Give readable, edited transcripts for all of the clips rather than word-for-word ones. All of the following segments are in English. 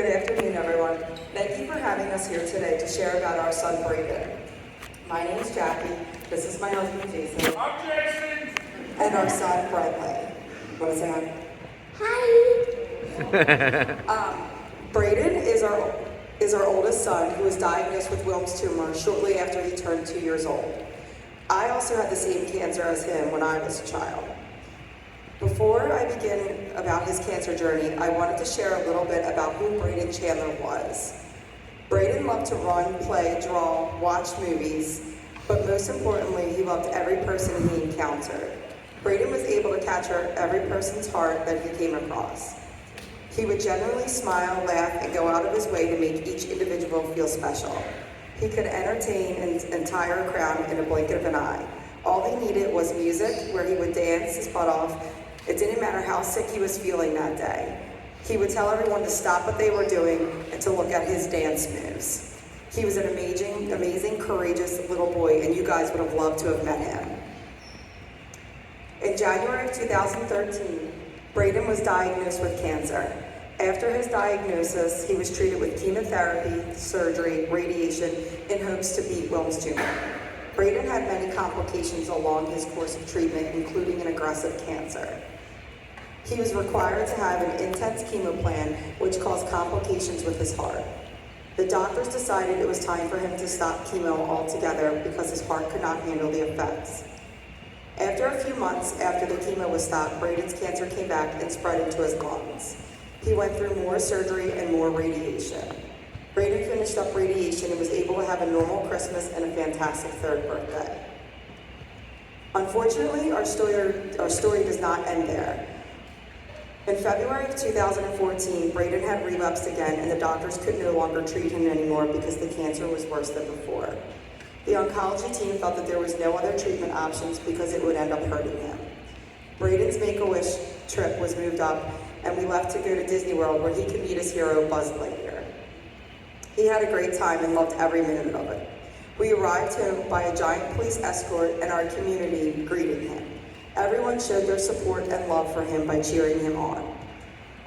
Good afternoon, everyone. Thank you for having us here today to share about our son, Brayden. My name is Jackie. This is my husband, Jason. I'm Jason. And our son, Brayden. Want to say hi? Brayden is our oldest son who was diagnosed with Wilms tumor shortly after he turned 2 years old. I also had the same cancer as him when I was a child. Before I begin about his cancer journey, I wanted to share a little bit about who Brayden Chandler was. Brayden loved to run, play, draw, watch movies, but most importantly, he loved every person he encountered. Brayden was able to capture every person's heart that he came across. He would generally smile, laugh, and go out of his way to make each individual feel special. He could entertain an entire crowd in a blink of an eye. All he needed was music, where he would dance his butt off. It didn't matter how sick he was feeling that day. He would tell everyone to stop what they were doing and to look at his dance moves. He was an amazing, courageous little boy, and you guys would have loved to have met him. In January of 2013, Brayden was diagnosed with cancer. After his diagnosis, he was treated with chemotherapy, surgery, radiation, in hopes to beat Wilms tumor. Brayden had many complications along his course of treatment, including an aggressive cancer. He was required to have an intense chemo plan, which caused complications with his heart. The doctors decided it was time for him to stop chemo altogether because his heart could not handle the effects. After a few months after the chemo was stopped, Brayden's cancer came back and spread into his lungs. He went through more surgery and more radiation. Brayden finished up radiation and was able to have a normal Christmas and a fantastic third birthday. Unfortunately, our story does not end there. In February of 2014, Brayden had relapsed again, and the doctors could no longer treat him anymore because the cancer was worse than before. The oncology team felt that there was no other treatment options because it would end up hurting him. Brayden's Make-A-Wish trip was moved up, and we left to go to Disney World, where he could meet his hero, Buzz Lightyear. He had a great time and loved every minute of it. We arrived home by a giant police escort, and our community greeted him. Everyone showed their support and love for him by cheering him on.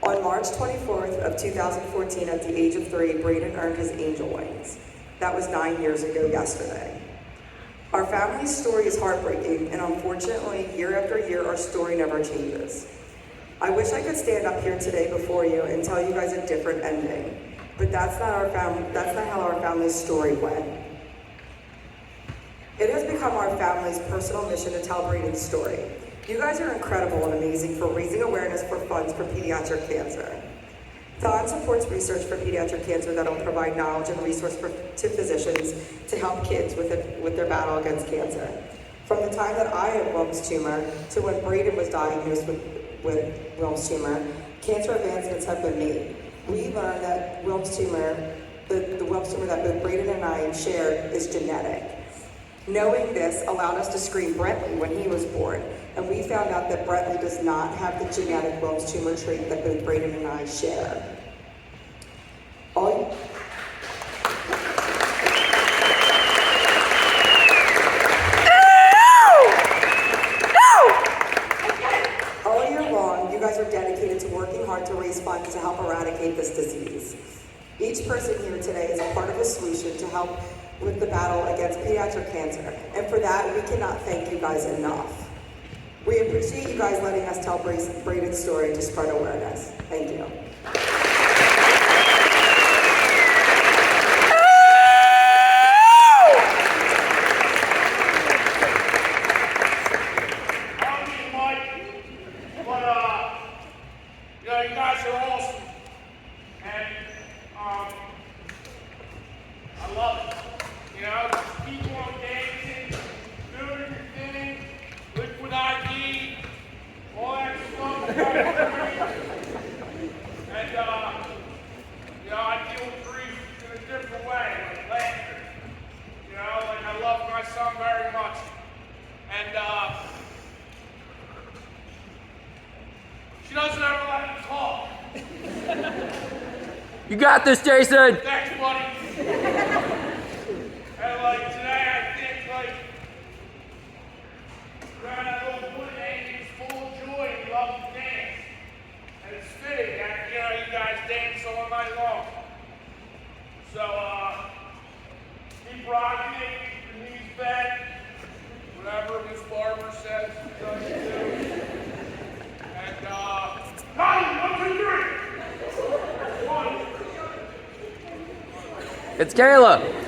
On March 24th of 2014, at the age of 3, Brayden earned his angel wings. That was 9 years ago yesterday. Our family's story is heartbreaking, and unfortunately, year after year, our story never changes. I wish I could stand up here today before you and tell you guys a different ending, but that's not how our family's story went. It has become our family's personal mission to tell Brayden's story. You guys are incredible and amazing for raising awareness for funds for pediatric cancer. Thon supports research for pediatric cancer that will provide knowledge and resource to physicians to help kids with their battle against cancer. From the time that I had Wilms tumor to when Brayden was diagnosed with Wilms tumor, cancer advancements have been made. We learned that Wilms tumor, the Wilms tumor that both Brayden and I shared, is genetic. Knowing this allowed us to screen Brentley when he was born, and we found out that Brentley does not have the genetic Wilms tumor trait that both Brayden and I share. All year long, you guys are dedicated to working hard to raise funds to help eradicate this disease. Each person here today is a part of a solution to help with the battle against pediatric cancer, and for that, we cannot thank you guys enough. We appreciate you guys letting us tell Brayden's story to spread awareness. Thank you. You guys are awesome, and I love it. You know, just keep on dancing, doing your thing, liquid ID, all that stuff. And you know, I deal with grief in a different way, like laughter. You know, like I love my son very much, and she doesn't ever let me talk. You got this, Jason! Thanks, buddy. And like today, I think like that little boy is full of joy and loves to dance. And it's fitting that, you know, you guys dance all night long. barber says he does too. And, Connie, 1, 2, 3. 1. It's Kayla.